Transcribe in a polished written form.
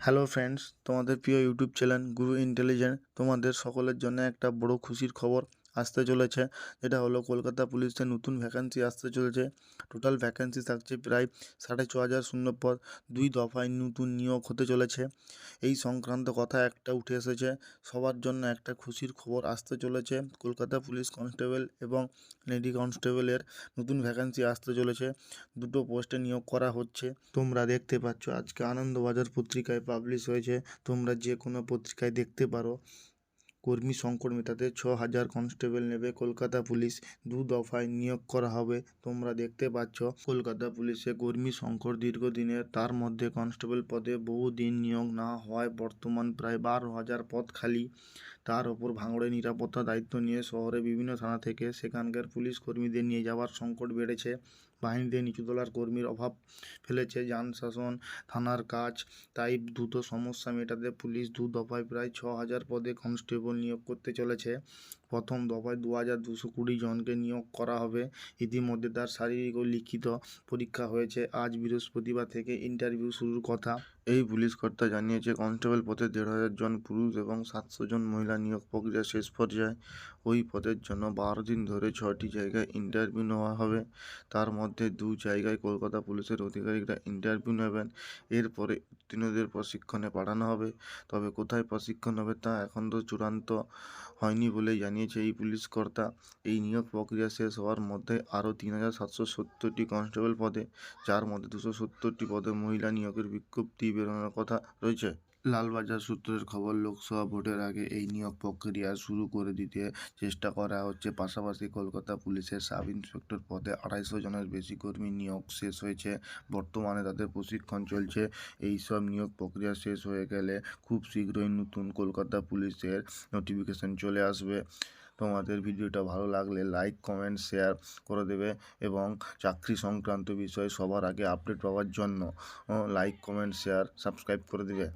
Hello friends, তোমাদের প্রিয় YouTube channel গুরু intelligent তোমাদের সকলের জন্য একটা বড় খুশির খবর আসতে চলেছে। যেটা হলো কলকাতা পুলিশের নতুন ভ্যাকেন্সি আসতে চলেছে। টোটাল ভ্যাকেন্সি থাকছে প্রায় 5,500 শূন্যপদ। 2 দফায় নতুন নিয়োগ হতে চলেছে। এই সংক্রান্ত কথা একটা উঠে এসেছে। সবার জন্য একটা খুশির খবর আসতে চলেছে। কলকাতা পুলিশ কনস্টেবল এবং লেডি কনস্টেবলের নতুন ভ্যাকেন্সি আসতে চলেছে। দুটো পোস্টে নিয়োগ করা হচ্ছে। তোমরা দেখতে পাচ্ছ আজকে আনন্দবাজার পত্রিকায় পাবলিশ হয়েছে। তোমরা যে কোনো পত্রিকায় দেখতে পারো। কর্মী সংকট মেটাতে 6,000 কনস্টেবল নেবে কলকাতা পুলিশ। 2 দফায় নিয়োগ করা হবে। তোমরা দেখতে পাচ্ছ কলকাতা পুলিশে কর্মী সংকট দীর্ঘদিনের। তার মধ্যে কনস্টেবল পদে বহুদিন নিয়োগ না হওয়ায় বর্তমান প্রায় 12,000 পদ খালি। তার ওপর ভাঙড়ে নিরাপত্তা দায়িত্ব নিয়ে শহরে বিভিন্ন থানা থেকে সেখানকার পুলিশ কর্মীদের নিয়ে যাওয়ার সংকট বেড়েছে। বাহিনীতে নিচুতলার কর্মীর অভাব ফেলেছে যান শাসন, থানার কাজ। তাই দ্রুত সমস্যা মেটাতে পুলিশ 2 দফায় প্রায় 6,000 পদে কনস্টেবল নিয়োগ করতে চলেছে। প্রথম দফায় 2,220 জনকে নিয়োগ করা হবে। ইতিমধ্যে তার শারীরিক ও লিখিত পরীক্ষা হয়েছে। আজ বৃহস্পতিবার থেকে ইন্টারভিউ শুরুর কথা। এই পুলিশ কর্তা জানিয়েছে, কনস্টেবল পদে 1,500 জন পুরুষ এবং 700 জন মহিলা নিয়োগ প্রক্রিয়া শেষ পর্যায়ে। ওই পদের জন্য 12 দিন ধরে 6টি জায়গায় ইন্টারভিউ নেওয়া হবে। তার মধ্যে 2 জায়গায় কলকাতা পুলিশের আধিকারিকরা ইন্টারভিউ নেবেন। এরপরে উত্তীর্ণদের প্রশিক্ষণে পাঠানো হবে। তবে কোথায় প্রশিক্ষণ হবে তা এখন তো চূড়ান্ত হয়নি বলেই জানিয়েছে এই পুলিশ কর্তা। এই নিয়োগ প্রক্রিয়া শেষ হওয়ার মধ্যে আরও 3,770টি কনস্টেবল পদে, যার মধ্যে 270টি পদে মহিলা নিয়োগের বিজ্ঞপ্তি বেরোনোর কথা রয়েছে। লালবাজার সূত্রের খবর, লোকসভা ভোটের আগে এই নিয়োগ প্রক্রিয়া শুরু করে দিতে চেষ্টা করা হচ্ছে। পাশাপাশি কলকাতা পুলিশের সাব ইন্সপেক্টর পদে 250 জনের বেশি কর্মী নিয়োগ শেষ হয়েছে। বর্তমানে তাদের প্রশিক্ষণ চলছে। এই সব নিয়োগ প্রক্রিয়া শেষ হয়ে গেলে খুব শীঘ্রই নতুন কলকাতা পুলিশের নোটিফিকেশন চলে আসবে। তোমাদের ভিডিওটা ভালো লাগলে লাইক, কমেন্ট, শেয়ার করে দেবে এবং চাকরি সংক্রান্ত বিষয়ে সবার আগে আপডেট পাওয়ার জন্য লাইক, কমেন্ট, শেয়ার, সাবস্ক্রাইব করে দেবে।